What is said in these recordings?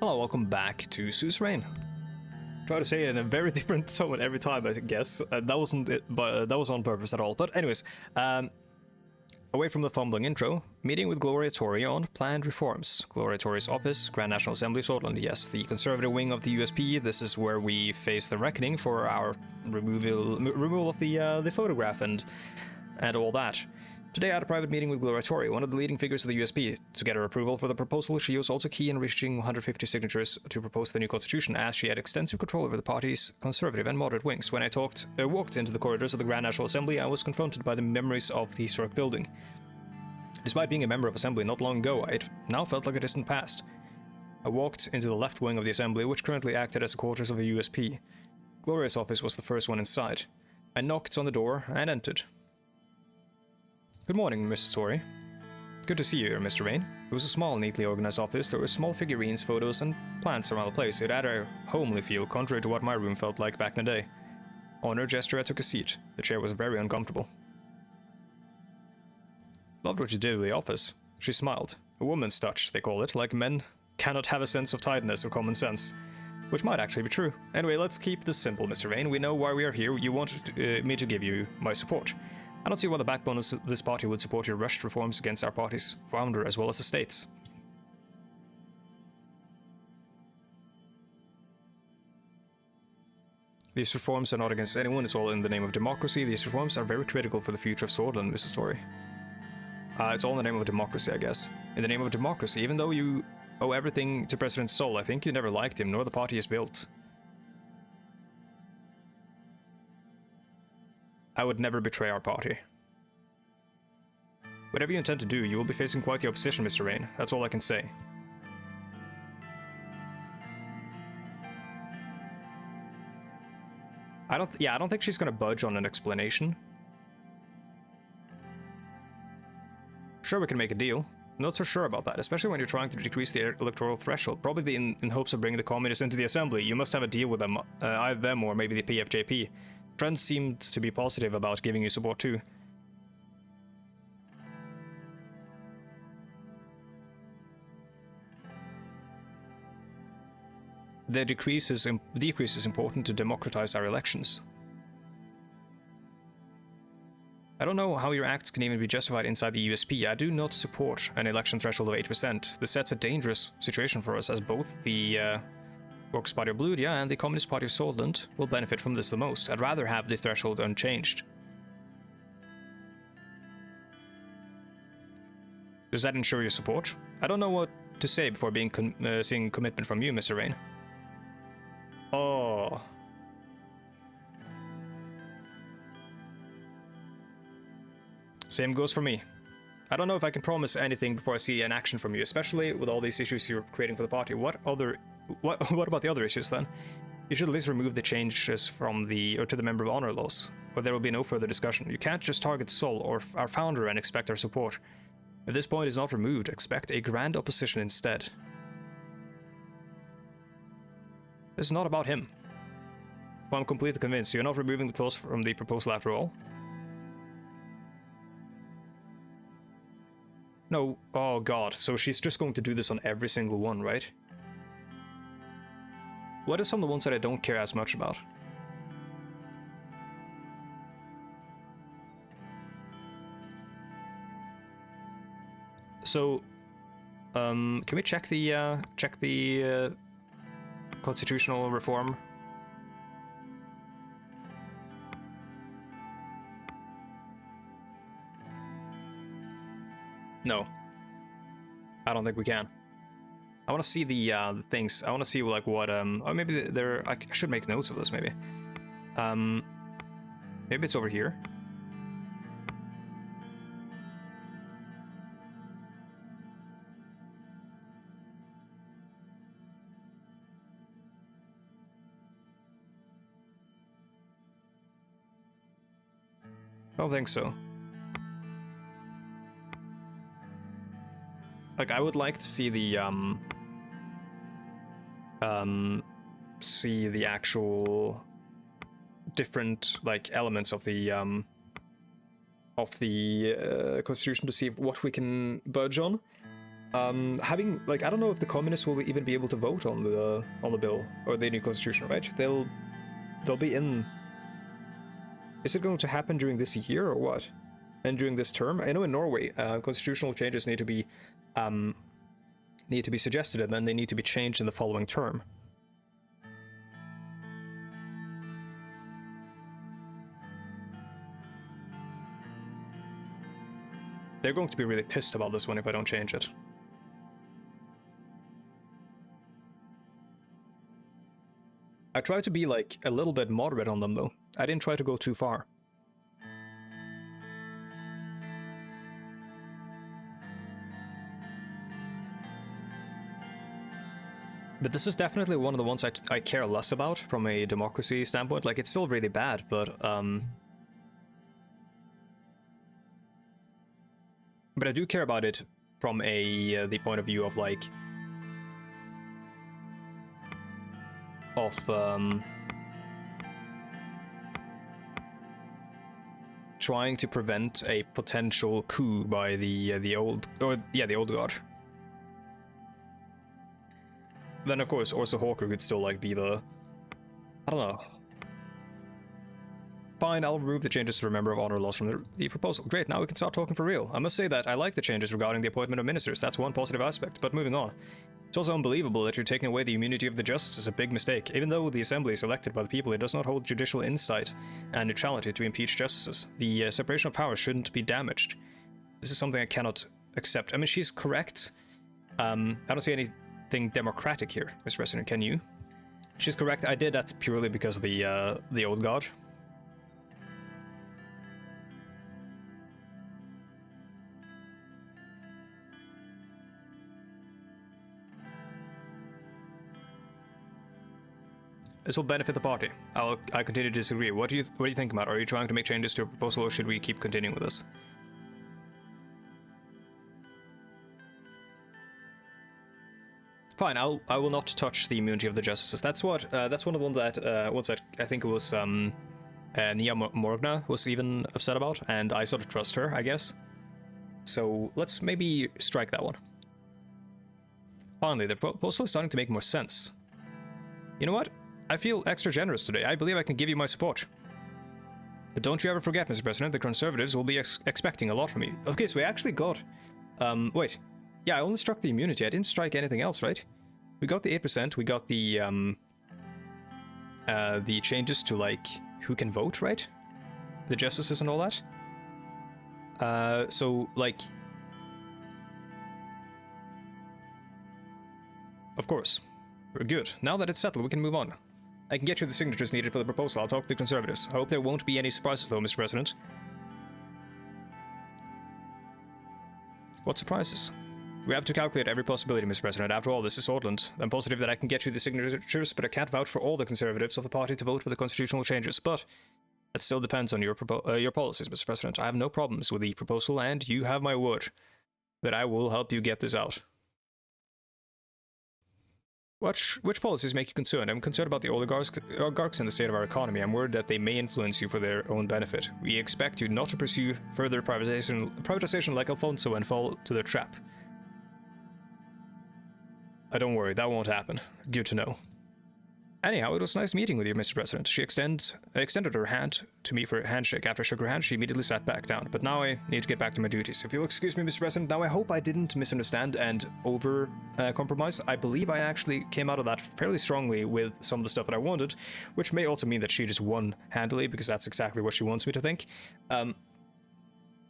Hello, welcome back to Suzerain. Try to say it in a very different tone every time, I guess. That wasn't it, but that was on purpose at all. But anyways, away from the fumbling intro, meeting with Gloria Tory on planned reforms. Gloria Tory's office, Grand National Assembly of Scotland. Yes, the conservative wing of the USP. This is where we face the reckoning for our removal of the photograph and all that. Today I had a private meeting with Gloria Tory, one of the leading figures of the USP. To get her approval for the proposal, she was also key in reaching 150 signatures to propose the new constitution, as she had extensive control over the party's conservative and moderate wings. When I walked into the corridors of the Grand National Assembly, I was confronted by the memories of the historic building. Despite being a member of Assembly not long ago, it now felt like a distant past. I walked into the left wing of the Assembly, which currently acted as the quarters of the USP. Gloria's office was the first one inside. I knocked on the door and entered. Good morning, Mrs. Tory. Good to see you here, Mr. Rain. It was a small, neatly organized office. There were small figurines, photos, and plants around the place. It had a homely feel, contrary to what my room felt like back in the day. On her gesture, I took a seat. The chair was very uncomfortable. Loved what you did with the office. She smiled. A woman's touch, they call it, like men cannot have a sense of tidiness or common sense. Which might actually be true. Anyway, let's keep this simple, Mr. Rain. We know why we are here. You want me to give you my support. I don't see why the backbone of this party would support your rushed reforms against our party's founder as well as the states. These reforms are not against anyone, it's all in the name of democracy. These reforms are very critical for the future of Swordland, Mrs. Tory. It's all in the name of democracy, I guess. In the name of democracy, even though you owe everything to President Sol, I think you never liked him, nor the party is built. I would never betray our party. Whatever you intend to do, you will be facing quite the opposition, Mr. Rain. That's all I can say. I don't think she's gonna budge on an explanation. Sure, we can make a deal. I'm not so sure about that, especially when you're trying to decrease the electoral threshold, probably in hopes of bringing the communists into the assembly. You must have a deal with them, either them or maybe the PFJP. Friends seemed to be positive about giving you support too. The decrease is important to democratize our elections. I don't know how your acts can even be justified inside the USP. I do not support an election threshold of 8%. This sets a dangerous situation for us, as both the Works Party of Bludia and the Communist Party of Swordland will benefit from this the most. I'd rather have the threshold unchanged. Does that ensure your support? I don't know what to say before seeing commitment from you, Mr. Rain. Oh. Same goes for me. I don't know if I can promise anything before I see an action from you, especially with all these issues you're creating for the party. What about the other issues then? You should at least remove the changes from to the member of honor laws, or there will be no further discussion. You can't just target Sol or our founder and expect our support. If this point is not removed, expect a grand opposition instead. This is not about him. Well, I'm completely convinced you're not removing the clause from the proposal after all. No, oh god, so she's just going to do this on every single one, right? What are some of the ones that I don't care as much about? So, can we check the constitutional reform? No, I don't think we can. I want to see the things. I want to see like what or maybe I should make notes of this maybe. Maybe it's over here. I don't think so. Like, I would like to see the actual different like elements of the constitution to see what we can budge on. Having, like, I don't know if the communists will even be able to vote on the bill or the new constitution, right? They'll be in. Is it going to happen during this year or what? And during this term? I know in Norway, constitutional changes need to be suggested, and then they need to be changed in the following term. They're going to be really pissed about this one if I don't change it. I tried to be, like, a little bit moderate on them, though. I didn't try to go too far. But this is definitely one of the ones I care less about from a democracy standpoint. Like, it's still really bad, but I do care about it from the point of view of, like, trying to prevent a potential coup by the old guard. Then of course Orsa Hawker could still, like, be the, I don't know. Fine, I'll remove the changes to the Member of Honor laws from the proposal. Great, now we can start talking for real. I must say that I like the changes regarding the appointment of ministers. That's one positive aspect, but moving on. It's also unbelievable that you're taking away the immunity of the justices, a big mistake. Even though the assembly is elected by the people, it does not hold judicial insight and neutrality to impeach justices. The separation of powers shouldn't be damaged. This is something I cannot accept. I mean, she's correct. I don't see anything democratic here, Mr. President. Can you? She's correct. I did that purely because of the old guard. This will benefit the party. I continue to disagree. What do you think, Matt? Are you trying to make changes to a proposal, or should we keep continuing with this? Fine. I will not touch the immunity of the justices. That's one of the ones that I think it was Nia Morgna was even upset about, and I sort of trust her, I guess. So let's maybe strike that one. Finally, the proposal is starting to make more sense. You know what? I feel extra generous today. I believe I can give you my support. But don't you ever forget, Mr. President, the Conservatives will be expecting a lot from you. Okay, so we actually got... wait. Yeah, I only struck the immunity. I didn't strike anything else, right? We got the 8%. We got the changes to, like, who can vote, right? The justices and all that. So, like... Of course. We're good. Now that it's settled, we can move on. I can get you the signatures needed for the proposal. I'll talk to the Conservatives. I hope there won't be any surprises, though, Mr. President. What surprises? We have to calculate every possibility, Mr. President. After all, this is Scotland. I'm positive that I can get you the signatures, but I can't vouch for all the Conservatives of the party to vote for the constitutional changes. But that still depends on your policies, Mr. President. I have no problems with the proposal, and you have my word that I will help you get this out. Which policies make you concerned? I'm concerned about the oligarchs in the state of our economy. I'm worried that they may influence you for their own benefit. We expect you not to pursue further privatization like Alfonso and fall to their trap. Don't worry, that won't happen. Good to know. Anyhow, it was nice meeting with you, Mr. President. She extended her hand to me for a handshake. After I shook her hand, she immediately sat back down. But now I need to get back to my duties. If you'll excuse me, Mr. President, now I hope I didn't misunderstand and over-compromise. I believe I actually came out of that fairly strongly with some of the stuff that I wanted, which may also mean that she just won handily, because that's exactly what she wants me to think.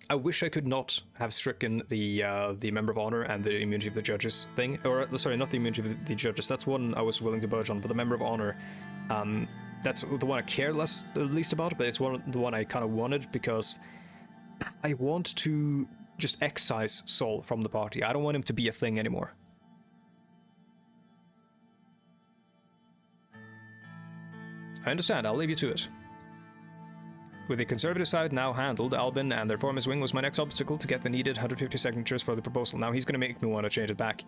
I wish I could not have stricken the Member of Honor and the immunity of the judges thing. Or, sorry, not the immunity of the judges. That's one I was willing to budge on, but the Member of Honor, that's the one I care least about, but it's the one I kind of wanted, because I want to just excise Sol from the party. I don't want him to be a thing anymore. I understand, I'll leave you to it. With the Conservative side now handled, Albin and their reformist wing was my next obstacle to get the needed 150 signatures for the proposal. Now he's going to make me want to change it back.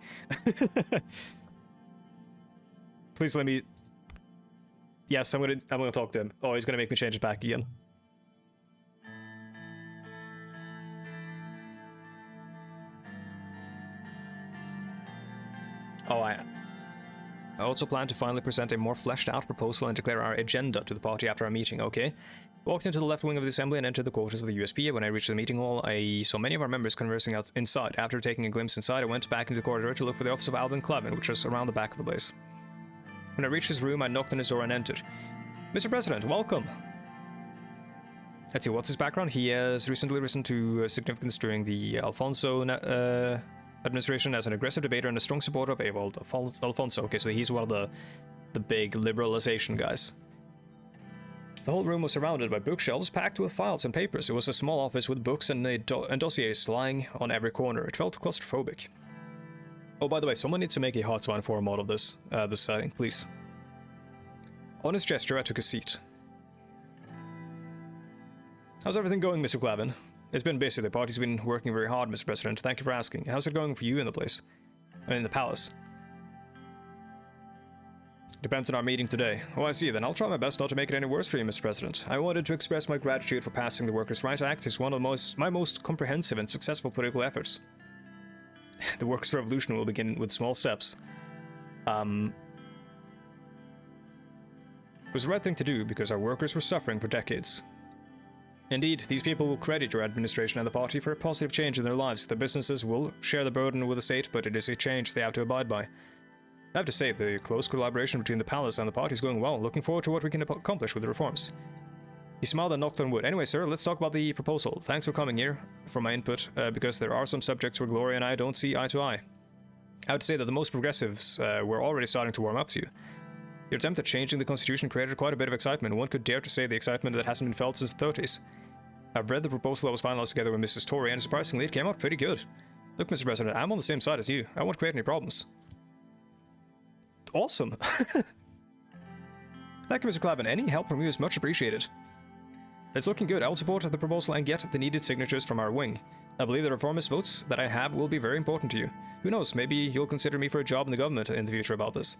Please let me... Yes, I'm going to talk to him. Oh, he's going to make me change it back again. Oh, I also plan to finally present a more fleshed out proposal and declare our agenda to the party after our meeting, okay? Walked into the left wing of the assembly and entered the quarters of the USP. When I reached the meeting hall, I saw many of our members conversing out inside. After taking a glimpse inside, I went back into the corridor to look for the office of Albin Clavin, which was around the back of the place. When I reached his room, I knocked on his door and entered. Mr. President, welcome! Let's see, what's his background? He has recently risen to significance during the Alfonso administration as an aggressive debater and a strong supporter of Ewald Alfonso. Okay, so he's one of the big liberalization guys. The whole room was surrounded by bookshelves packed with files and papers. It was a small office with books and dossiers lying on every corner. It felt claustrophobic. Oh, by the way, someone needs to make a hotline for a mod of this setting, please. On his gesture, I took a seat. How's everything going, Mr. Clavin? It's been busy. The party's been working very hard, Mr. President. Thank you for asking. How's it going for you in the place? In the palace? Depends on our meeting today. Oh, I see. Then I'll try my best not to make it any worse for you, Mr. President. I wanted to express my gratitude for passing the Workers' Right Act. It's one of my most comprehensive and successful political efforts. The Workers' Revolution will begin with small steps. It was the right thing to do because our workers were suffering for decades. Indeed, these people will credit your administration and the party for a positive change in their lives. The businesses will share the burden with the state, but it is a change they have to abide by. I have to say, the close collaboration between the palace and the party is going well. Looking forward to what we can accomplish with the reforms. He smiled and knocked on wood. Anyway, sir, let's talk about the proposal. Thanks for coming here for my input, because there are some subjects where Gloria and I don't see eye to eye. I would say that the most progressives were already starting to warm up to you. Your attempt at changing the constitution created quite a bit of excitement. One could dare to say the excitement that hasn't been felt since the 30s. I've read the proposal that was finalized together with Mrs. Tory, and surprisingly, it came out pretty good. Look, Mr. President, I'm on the same side as you. I won't create any problems. Awesome. Thank you, Mr. Clavin. Any help from you is much appreciated. It's looking good. I will support the proposal and get the needed signatures from our wing. I believe the reformist votes that I have will be very important to you. Who knows, maybe you'll consider me for a job in the government in the future about this.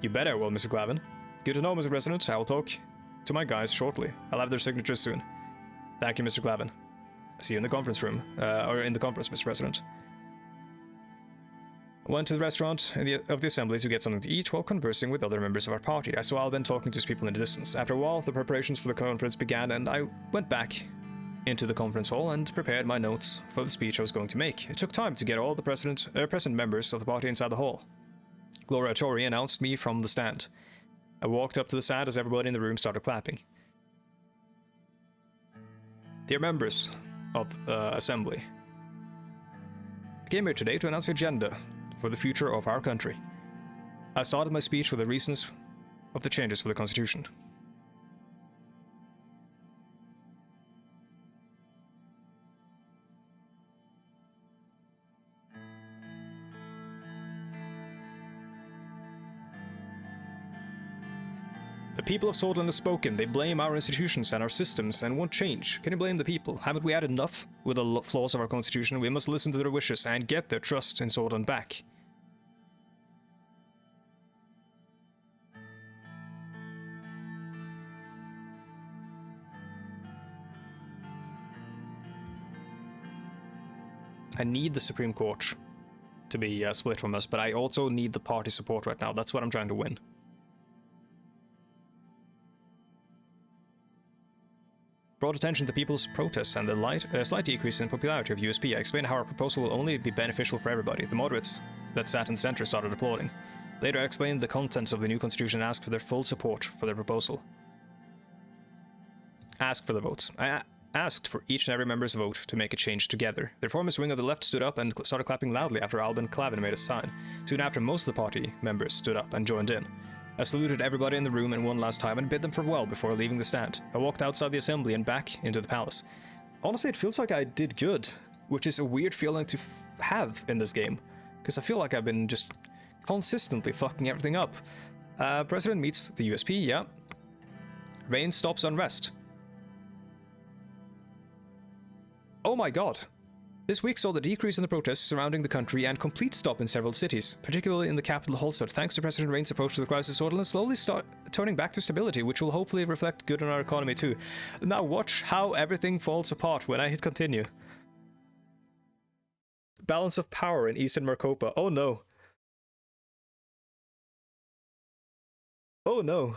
You bet I will, Mr. Clavin. Good to know, Mr. President. I will talk to my guys shortly. I'll have their signatures soon. Thank you, Mr. Clavin. See you in the conference room. Or in the conference, Mr. President. I went to the restaurant of the assembly to get something to eat while conversing with other members of our party. I saw Albin talking to his people in the distance. After a while, the preparations for the conference began, and I went back into the conference hall and prepared my notes for the speech I was going to make. It took time to get all the present members of the party inside the hall. Gloria Tory announced me from the stand. I walked up to the stand as everybody in the room started clapping. Dear members of assembly, I came here today to announce the agenda for the future of our country. I started my speech with the reasons of the changes for the Constitution. The people of Swordsland have spoken. They blame our institutions and our systems and want change. Can you blame the people? Haven't we had enough with the flaws of our constitution? We must listen to their wishes and get their trust in Swordsland back. I need the Supreme Court to be split from us, but I also need the party support right now. That's what I'm trying to win. Brought attention to people's protests and the slight decrease in popularity of USP. I explained how our proposal will only be beneficial for everybody. The moderates that sat in the center started applauding. Later I explained the contents of the new constitution and asked for their full support for their proposal. Asked for the votes. I asked for each and every member's vote to make a change together. The reformist wing of the left stood up and started clapping loudly after Albin Clavin made a sign. Soon after, most of the party members stood up and joined in. I saluted everybody in the room and one last time and bid them farewell before leaving the stand. I walked outside the assembly and back into the palace. Honestly, it feels like I did good, which is a weird feeling to have in this game, because I feel like I've been just consistently fucking everything up. President meets the USP, yeah. Rain stops unrest. Oh my god. This week saw the decrease in the protests surrounding the country and complete stop in several cities, particularly in the capital Holstad. Thanks to President Rain's approach to the crisis, Swordsland slowly start turning back to stability, which will hopefully reflect good on our economy too. Now watch how everything falls apart when I hit continue. balance of power in Eastern Marcopa. Oh no. Oh no.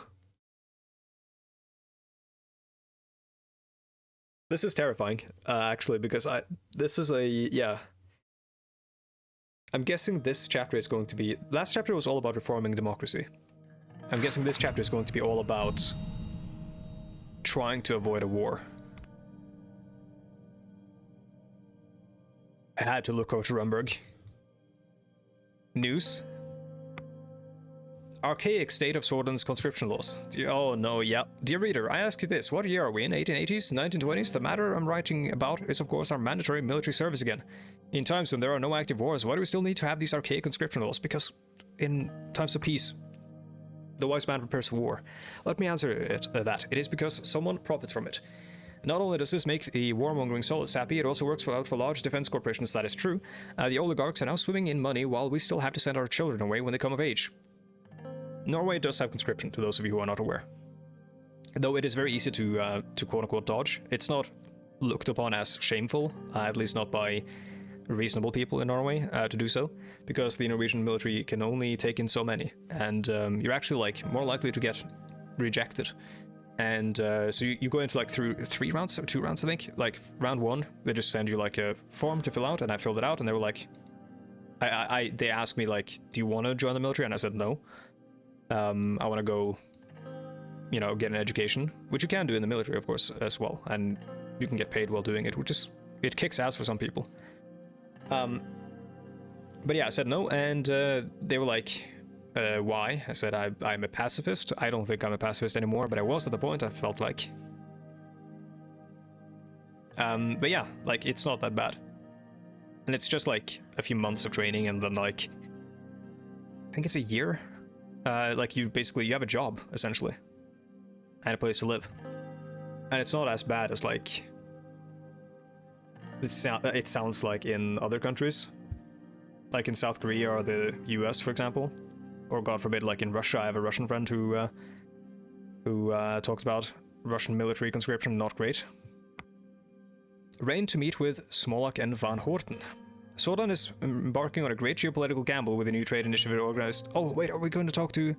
This is terrifying, actually, because this is a, yeah. I'm guessing this chapter is going to be, last chapter was all about reforming democracy. I'm guessing this chapter is going to be all about trying to avoid a war. I had to look over to Rumburg. News. Archaic state of Swordland's conscription laws. Oh no, yeah. Dear reader, I ask you this. What year are we in? 1880s? 1920s? The matter I'm writing about is of course our mandatory military service again. In times when there are no active wars, why do we still need to have these archaic conscription laws? Because in times of peace, the wise man prepares for war. Let me answer it that. It is because someone profits from it. Not only does this make the warmongering souls happy, it also works out for large defense corporations, that is true. The oligarchs are now swimming in money while we still have to send our children away when they come of age. Norway does have conscription, to those of you who are not aware. Though it is very easy to quote-unquote dodge. It's not looked upon as shameful, at least not by reasonable people in Norway, to do so, because the Norwegian military can only take in so many, and you're actually like more likely to get rejected. And so you go into like through 3 rounds, or 2 rounds, I think. Like round 1, they just send you like a form to fill out, and I filled it out, and they were like, they asked me like, do you want to join the military? And I said no. I want to go, you know, get an education, which you can do in the military, of course, as well, and you can get paid while doing it, which is, it kicks ass for some people. But yeah, I said no, and they were like, why? I said I'm a pacifist. I don't think I'm a pacifist anymore, but I was at the point. I felt like. But yeah, like it's not that bad, and it's just like a few months of training, and then like I think it's a year. Like you have a job essentially, and a place to live, and it's not as bad as like it sounds like in other countries, like in South Korea or the US, for example, or God forbid, like in Russia. I have a Russian friend who talked about Russian military conscription, not great. Reign to meet with Smolak and Van Horten. Swordland is embarking on a great geopolitical gamble with a new trade initiative organized. Oh, wait, are we going to talk to...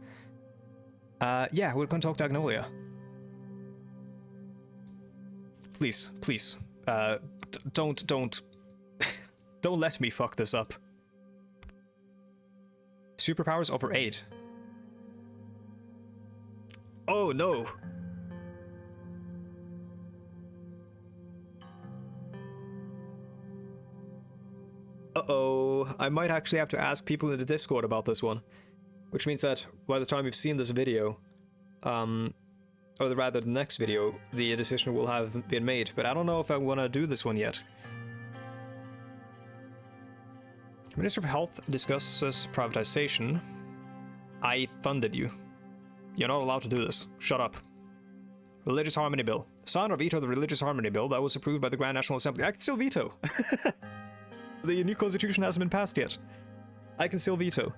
yeah, we're going to talk to Agnolia. Please, please, don't don't let me fuck this up. Superpowers over aid. Oh no. Uh-oh, I might actually have to ask people in the Discord about this one. Which means that by the time you've seen this video, or rather the next video, the decision will have been made, but I don't know if I want to do this one yet. Minister of Health discusses privatization. I funded you. You're not allowed to do this. Shut up. Religious Harmony Bill. Sign or veto the Religious Harmony Bill that was approved by the Grand National Assembly. I can still veto. The new constitution hasn't been passed yet. I can still veto.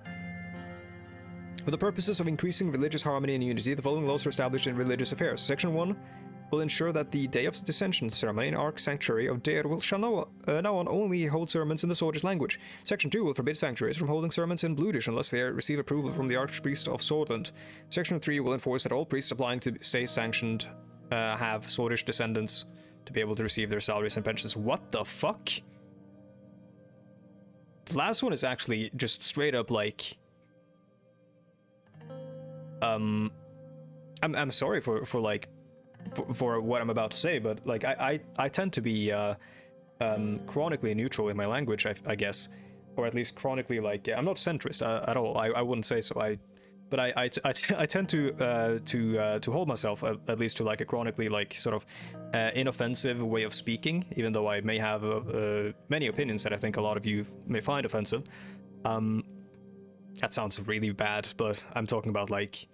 For the purposes of increasing religious harmony and unity, the following laws are established in religious affairs. Section 1 will ensure that the Day of Dissension ceremony in Ark Sanctuary of Deir shall now on only hold sermons in the Swordish language. Section 2 will forbid sanctuaries from holding sermons in Bludish unless they receive approval from the Archpriest of Swordland. Section 3 will enforce that all priests applying to stay sanctioned have Swordish descendants to be able to receive their salaries and pensions. What the fuck? The last one is actually just straight up like... I'm sorry for what I'm about to say, but like I tend to be chronically neutral in my language, I guess, or at least chronically like I'm not centrist at all. I wouldn't say so. But I tend to hold myself at least to like a chronically like sort of inoffensive way of speaking, even though I may have many opinions that I think a lot of you may find offensive. That sounds really bad, but I'm talking about like,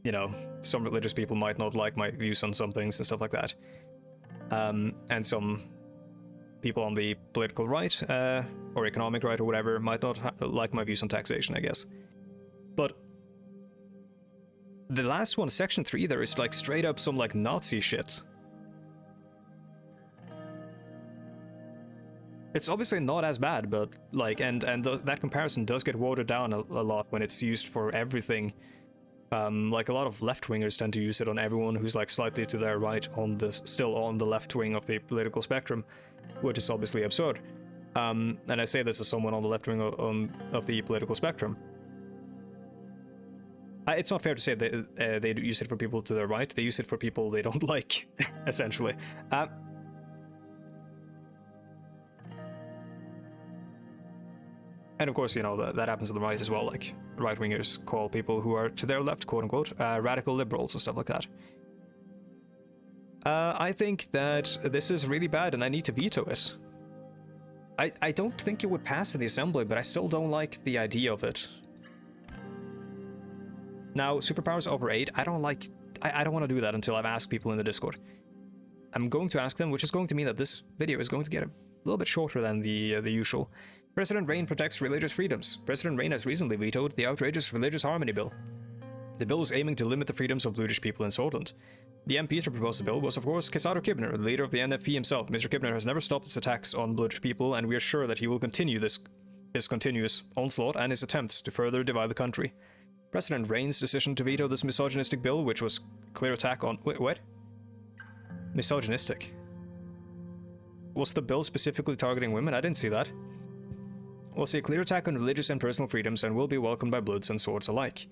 you know, some religious people might not like my views on some things and stuff like that. And some people on the political right, or economic right or whatever, might not like my views on taxation, I guess. But the last one, section 3, there is like straight up some like Nazi shit. It's obviously not as bad, but like, that comparison does get watered down a lot when it's used for everything. Like a lot of left-wingers tend to use it on everyone who's like slightly to their right on the still on the left wing of the political spectrum, which is obviously absurd. And I say this as someone on the left wing of the political spectrum. It's not fair to say that they use it for people to their right. They use it for people they don't like, essentially. And of course, you know, that happens on the right as well. Like, right-wingers call people who are to their left, quote-unquote, radical liberals and stuff like that. I think that this is really bad and I need to veto it. I don't think it would pass in the assembly, but I still don't like the idea of it. Now, superpowers over aid, I don't like... I don't want to do that until I've asked people in the Discord. I'm going to ask them, which is going to mean that this video is going to get a little bit shorter than the usual. President Rain protects religious freedoms. President Rain has recently vetoed the outrageous Religious Harmony Bill. The bill is aiming to limit the freedoms of Bluish people in Scotland. The MP to propose the bill was, of course, Casado Kibner, the leader of the NFP himself. Mr. Kibner has never stopped his attacks on Bluish people, and we are sure that he will continue his continuous onslaught and his attempts to further divide the country. President Rain's decision to veto this misogynistic bill, which was a clear attack on... Wait, what? Misogynistic? Was the bill specifically targeting women? I didn't see that. Was a clear attack on religious and personal freedoms and will be welcomed by Bloods and Swords alike.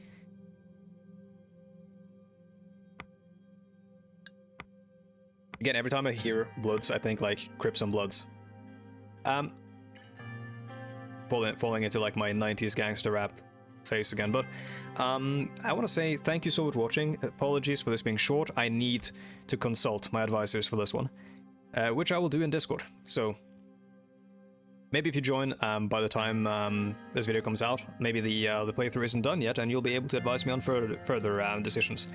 Again, every time I hear Bloods, I think like Crips and Bloods. Falling into like my 90s gangster rap face again, but I want to say thank you so much for watching. Apologies for this being short. I need to consult my advisors for this one, which I will do in Discord. So maybe if you join by the time this video comes out, maybe the playthrough isn't done yet, and you'll be able to advise me on further decisions.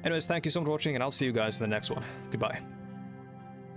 Anyways, thank you so much for watching, and I'll see you guys in the next one. Goodbye.